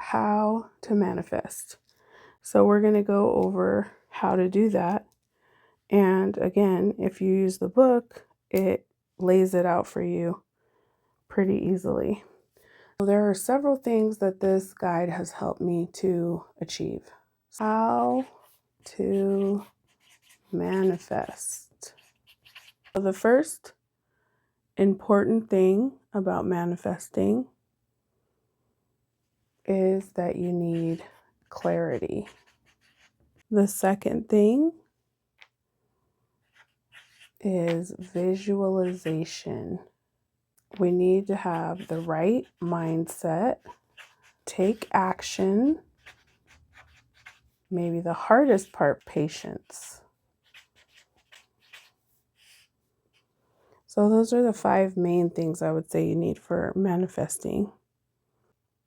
how to manifest. So we're going to go over how to do that. And again, if you use the book, it lays it out for you pretty easily. So there are several things that this guide has helped me to achieve. How to manifest. So the first important thing about manifesting is that you need clarity. The second thing is visualization. We need to have the right mindset, take action, maybe the hardest part, patience. So those are the 5 main things I would say you need for manifesting.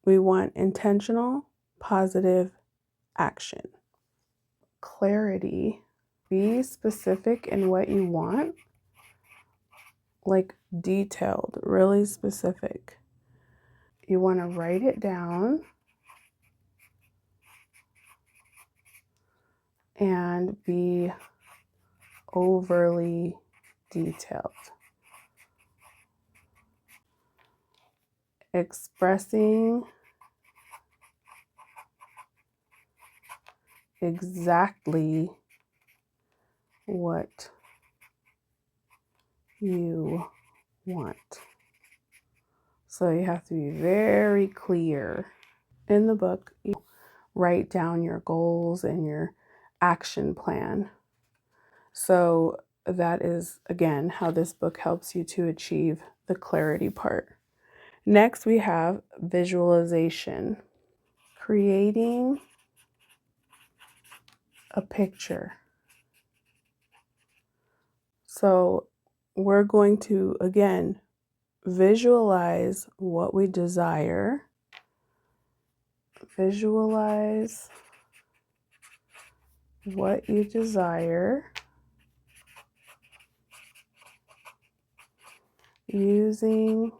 We want intentional, positive action. Clarity. Be specific in what you want, like detailed, really specific. You want to write it down and be overly detailed. Expressing exactly what you want. So you have to be very clear. In the book, you write down your goals and your action plan. So that is, again, how this book helps you to achieve the clarity part. Next, we have visualization. Creating a picture. So we're going to, again, visualize what we desire. Visualize what you desire using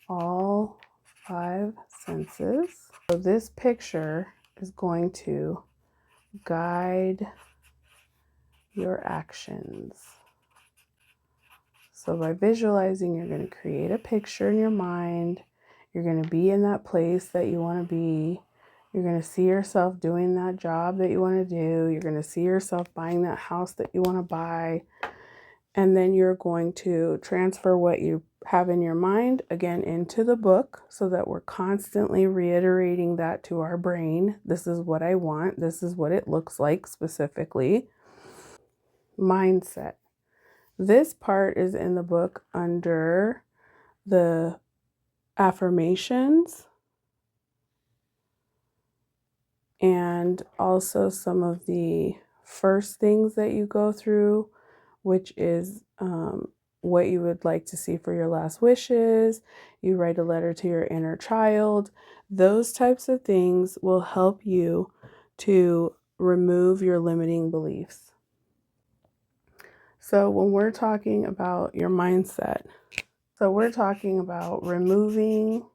all 5 senses. So this picture is going to guide your actions. So by visualizing, you're going to create a picture in your mind. You're going to be in that place that you want to be. You're going to see yourself doing that job that you want to do. You're going to see yourself buying that house that you want to buy. And then you're going to transfer what you have in your mind, again, into the book so that we're constantly reiterating that to our brain. This is what I want. This is what it looks like specifically. Mindset. This part is in the book under the affirmations and also some of the first things that you go through, which is what you would like to see for your last wishes. You write a letter to your inner child. Those types of things will help you to remove your limiting beliefs. So when we're talking about your mindset, so we're talking about removing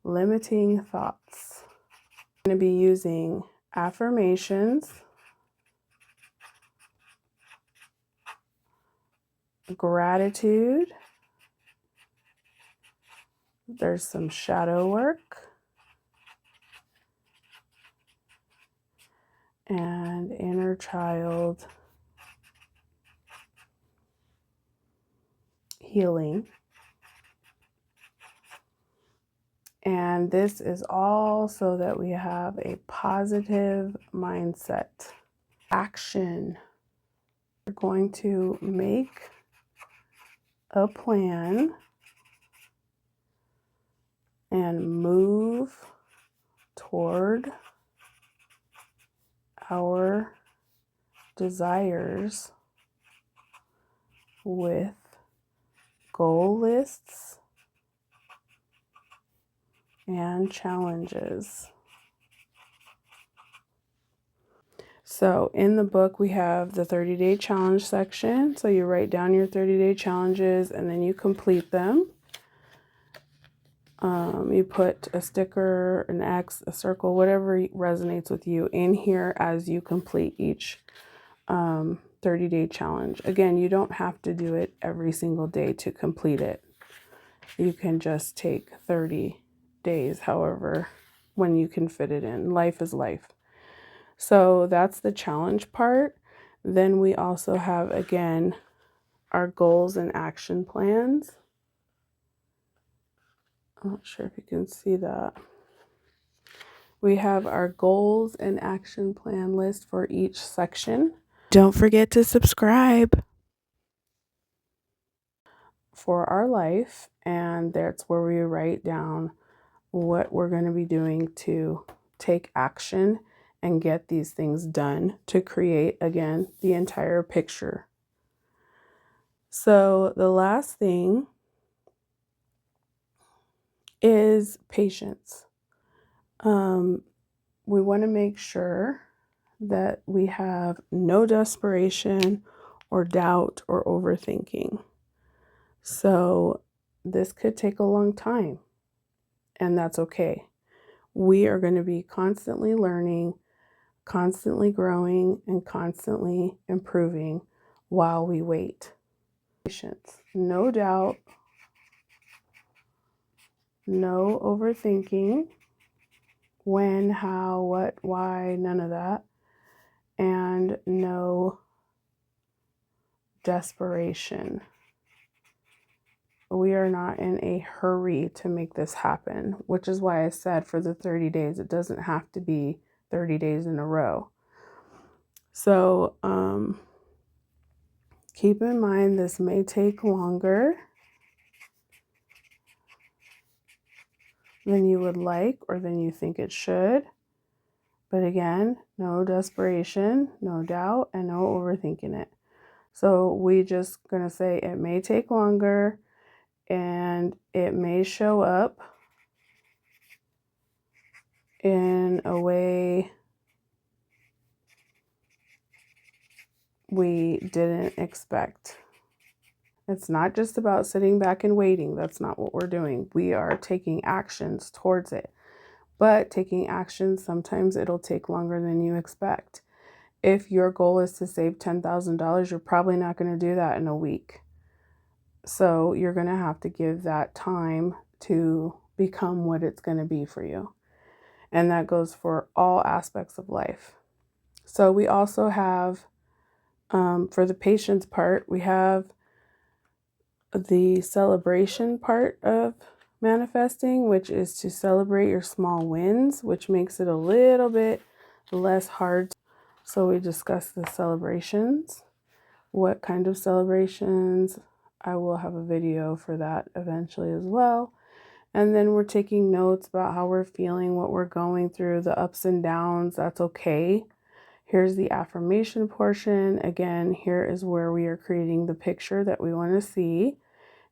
limiting thoughts. I'm going to be using affirmations, gratitude, there's some shadow work, and inner child healing. And this is all so that we have a positive mindset. Action. We're going to make a plan and move toward our desires with goal lists and challenges. So in the book, we have the 30-day challenge section. So you write down your 30-day challenges and then you complete them. You put a sticker, an X, a circle, whatever resonates with you in here as you complete each 30-day challenge. Again, you don't have to do it every single day to complete it. You can just take 30 days, however, when you can fit it in. Life is life. So that's the challenge part. Then we also have, again, our goals and action plans. I'm not sure if you can see that. We have our goals and action plan list for each section. Don't forget to subscribe for our life, and that's where we write down what we're going to be doing to take action and get these things done to create, again, the entire picture. So the last thing is patience. We want to make sure that we have no desperation or doubt or overthinking. So this could take a long time, and that's okay. We are going to be constantly learning, constantly growing, and constantly improving while we wait. Patience, no doubt, no overthinking, when, how, what, why, none of that, and no desperation. We are not in a hurry to make this happen, which is why I said for the 30 days, it doesn't have to be 30 days in a row. So keep in mind, this may take longer than you would like or than you think it should. But again, no desperation, no doubt, and no overthinking it. So we just going to say it may take longer and it may show up in a way we didn't expect. It's not just about sitting back and waiting. That's not what we're doing. We are taking actions towards it. But taking actions, sometimes it'll take longer than you expect. If your goal is to save $10,000, you're probably not going to do that in a week. So you're going to have to give that time to become what it's going to be for you. And that goes for all aspects of life. So we also have, for the patience part, we have the celebration part of manifesting, which is to celebrate your small wins, which makes it a little bit less hard. So we discuss the celebrations. What kind of celebrations? I will have a video for that eventually as well. And then we're taking notes about how we're feeling, what we're going through, the ups and downs. That's okay. Here's the affirmation portion. Again, here is where we are creating the picture that we want to see.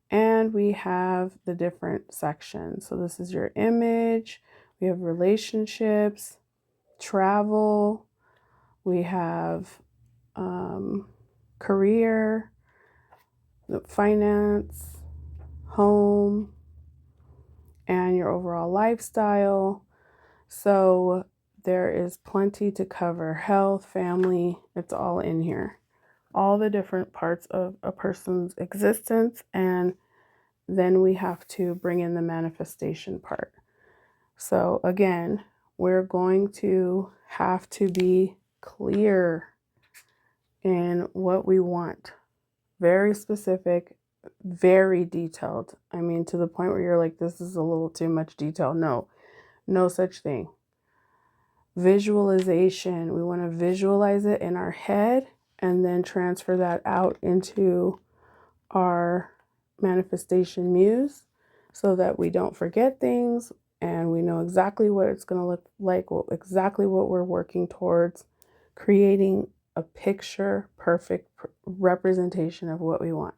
And we have the different sections. So this is your image. We have relationships, travel. We have career, finance, home, and your overall lifestyle. So there is plenty to cover. Health, family, it's all in here. All the different parts of a person's existence. And then we have to bring in the manifestation part. So again, we're going to have to be clear in what we want. Very specific, very detailed. I mean, to the point where you're like, this is a little too much detail. No, no such thing. Visualization. We want to visualize it in our head and then transfer that out into our manifestation muse so that we don't forget things and we know exactly what it's going to look like, exactly what we're working towards, creating a picture perfect representation of what we want.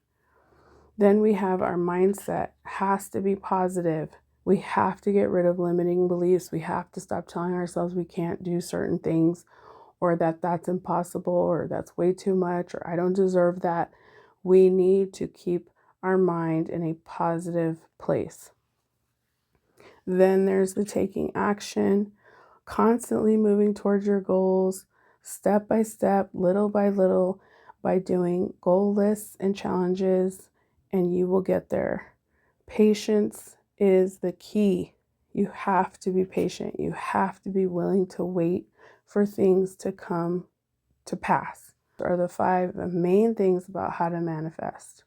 Then we have our mindset. Has to be positive. We have to get rid of limiting beliefs. We have to stop telling ourselves we can't do certain things, or that that's impossible, or that's way too much, or I don't deserve that. We need to keep our mind in a positive place. Then there's the taking action, constantly moving towards your goals, step by step, little by little, by doing goal lists and challenges, and you will get there. Patience is the key. You have to be patient. You have to be willing to wait for things to come to pass. Are the 5 main things about how to manifest.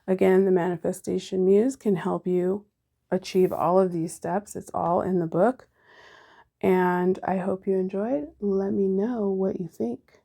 Again, the Manifestation Muse can help you achieve all of these steps. It's all in the book. And I hope you enjoyed. Let me know what you think.